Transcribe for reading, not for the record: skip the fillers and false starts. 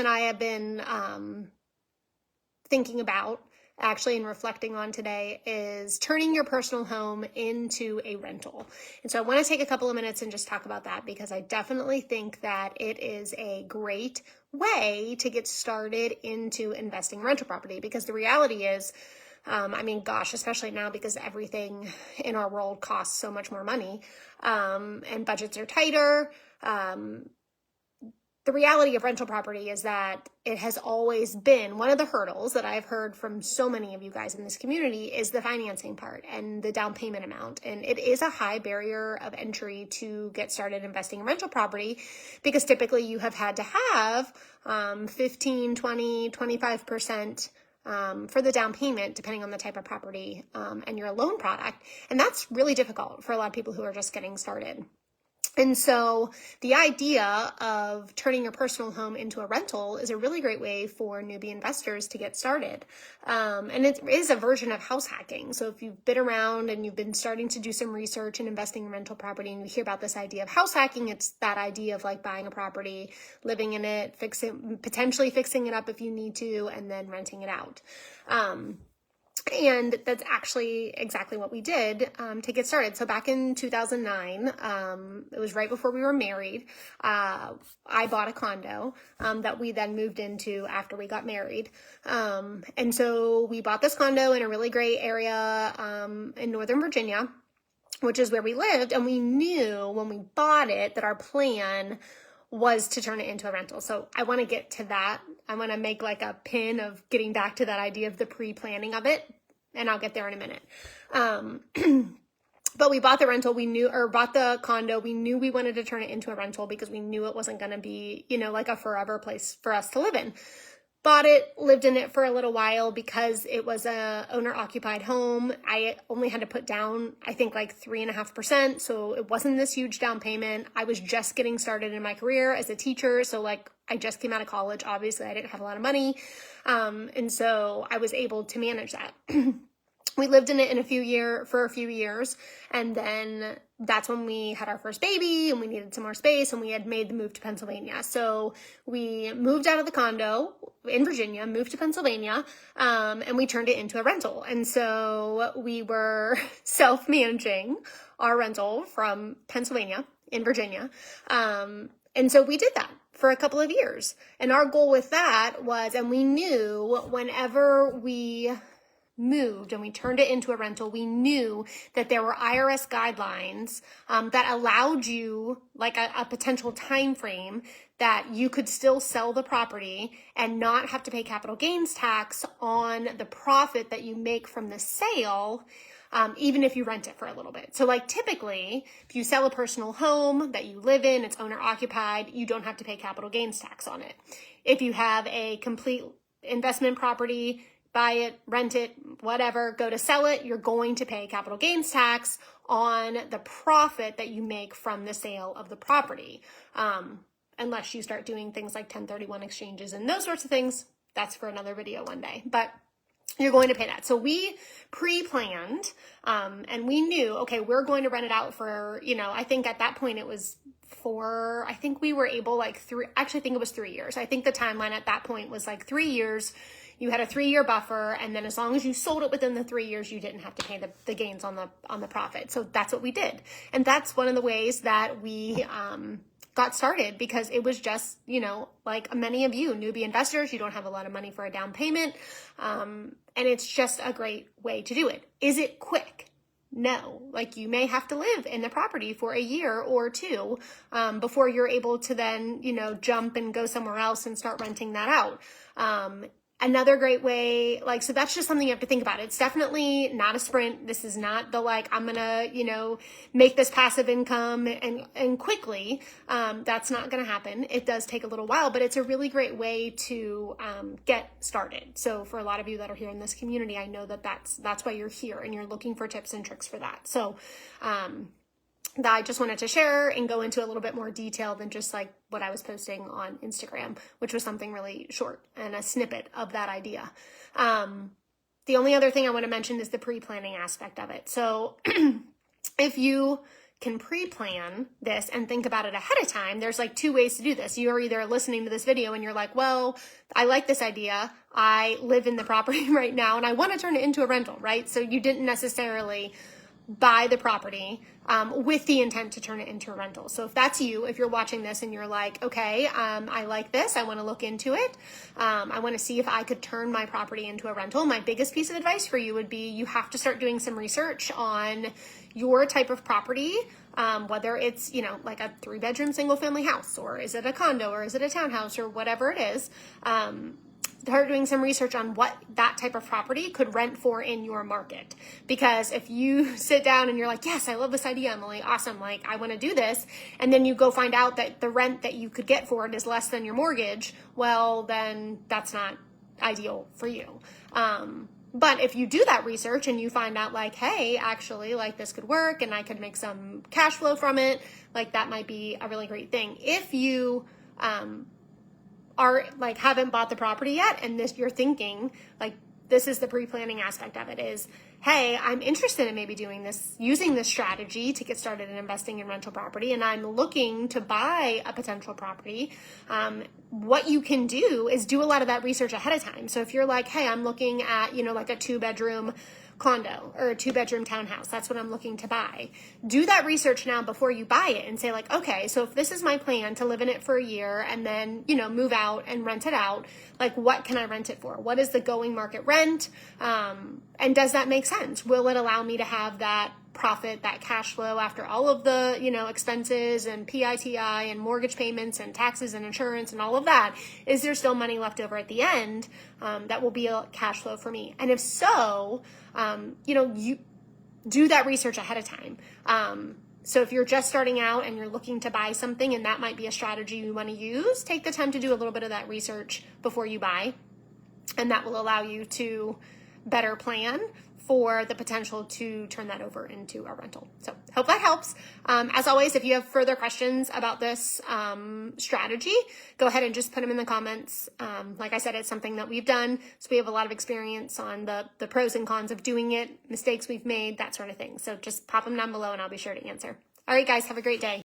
and I have been thinking about actually and reflecting on today is turning your personal home into a rental. And so I want to take a couple of minutes and just talk about that, because I definitely think that it is a great way to get started into investing in rental property, because the reality is, especially now because everything in our world costs so much more money, and budgets are tighter. The reality of rental property is that it has always been one of the hurdles that I've heard from so many of you guys in this community is the financing part and the down payment amount. And it is a high barrier of entry to get started investing in rental property, because typically you have had to have 15, 20, 25% for the down payment, depending on the type of property and your loan product. And that's really difficult for a lot of people who are just getting started. And so the idea of turning your personal home into a rental is a really great way for newbie investors to get started. And it is a version of house hacking. So if you've been around and you've been starting to do some research and investing in rental property, and you hear about this idea of house hacking, it's that idea of like buying a property, living in it, potentially fixing it up if you need to, and then renting it out. And that's actually exactly what we did to get started. So back in 2009, it was right before we were married, I bought a condo that we then moved into after we got married. And so we bought this condo in a really great area in Northern Virginia, which is where we lived. And we knew when we bought it that our plan was to turn it into a rental. So I want to get to that. I want to make like a pin of getting back to that idea of the pre-planning of it. And I'll get there in a minute. But we bought bought the condo. We knew we wanted to turn it into a rental because we knew it wasn't going to be, like a forever place for us to live in. Bought it, lived in it for a little while because it was a owner-occupied home. I only had to put down, I think, like 3.5%. So it wasn't this huge down payment. I was just getting started in my career as a teacher. So I just came out of college. Obviously, I didn't have a lot of money. And so I was able to manage that. We lived in it for a few years. And then that's when we had our first baby and we needed some more space, and we had made the move to Pennsylvania. So we moved out of the condo in Virginia, moved to Pennsylvania, and we turned it into a rental. And so we were self-managing our rental from Pennsylvania in Virginia. And so we did that for a couple of years. And our goal with that was, and we knew whenever we moved and we turned it into a rental, we knew that there were IRS guidelines that allowed you like a potential time frame that you could still sell the property and not have to pay capital gains tax on the profit that you make from the sale, even if you rent it for a little bit. So typically, if you sell a personal home that you live in, it's owner occupied, you don't have to pay capital gains tax on it. If you have a complete investment property, buy it, rent it, whatever, go to sell it, you're going to pay capital gains tax on the profit that you make from the sale of the property. Unless you start doing things like 1031 exchanges and those sorts of things. That's for another video one day. But you're going to pay that. So we pre-planned, and we knew, okay, we're going to rent it out for, I think at that point it was I think we were able I think it was 3 years. I think the timeline at that point was 3 years. You had a 3-year buffer, and then as long as you sold it within the 3 years, you didn't have to pay the gains on the profit. So that's what we did. And that's one of the ways that we got started, because it was just, like many of you newbie investors, you don't have a lot of money for a down payment. And it's just a great way to do it. Is it quick? No. You may have to live in the property for a year or two before you're able to then, jump and go somewhere else and start renting that out. Another great way, so that's just something you have to think about. It's definitely not a sprint. This is not the I'm gonna, make this passive income and quickly. That's not gonna happen. It does take a little while, but it's a really great way to get started. So for a lot of you that are here in this community, I know that that's why you're here and you're looking for tips and tricks for that. So that I just wanted to share and go into a little bit more detail than just what I was posting on Instagram, which was something really short and a snippet of that idea. The only other thing I want to mention is the pre-planning aspect of it. So if you can pre-plan this and think about it ahead of time, there's like two ways to do this. You're either listening to this video and you're like, well, I like this idea. I live in the property right now and I want to turn it into a rental, right? So you didn't necessarily buy the property with the intent to turn it into a rental. So if that's you, if you're watching this and you're like, okay, I like this, I want to look into it, I want to see if I could turn my property into a rental, my biggest piece of advice for you would be you have to start doing some research on your type of property, whether it's, you know, like a 3-bedroom single family house, or is it a condo, or is it a townhouse, or whatever it is. Start doing some research on what that type of property could rent for in your market. Because if you sit down and you're like, yes, I love this idea, Emily, awesome, like I want to do this, and then you go find out that the rent that you could get for it is less than your mortgage, well, then that's not ideal for you. But if you do that research and you find out like, hey, actually, like this could work and I could make some cash flow from it, like that might be a really great thing. If you are like haven't bought the property yet and this you're thinking like this is the pre-planning aspect of it is, hey, I'm interested in maybe doing this, using this strategy to get started in investing in rental property, and I'm looking to buy a potential property. What you can do is do a lot of that research ahead of time. So if you're like, hey, I'm looking at, you know, like a 2-bedroom condo or a 2-bedroom townhouse, that's what I'm looking to buy. Do that research now before you buy it and say like, okay, so if this is my plan to live in it for a year and then, you know, move out and rent it out, like what can I rent it for? What is the going market rent? And does that make sense? Will it allow me to have that profit, that cash flow after all of the, you know, expenses and PITI and mortgage payments and taxes and insurance and all of that? Is there still money left over at the end that will be a cash flow for me? And if so, you know, you do that research ahead of time. So if you're just starting out and you're looking to buy something and that might be a strategy you want to use, take the time to do a little bit of that research before you buy. And that will allow you to better plan for the potential to turn that over into a rental. So hope that helps. As always, if you have further questions about this strategy, go ahead and just put them in the comments. Like I said, it's something that we've done, so we have a lot of experience on the pros and cons of doing it, mistakes we've made, that sort of thing. So just pop them down below and I'll be sure to answer. All right, guys, have a great day.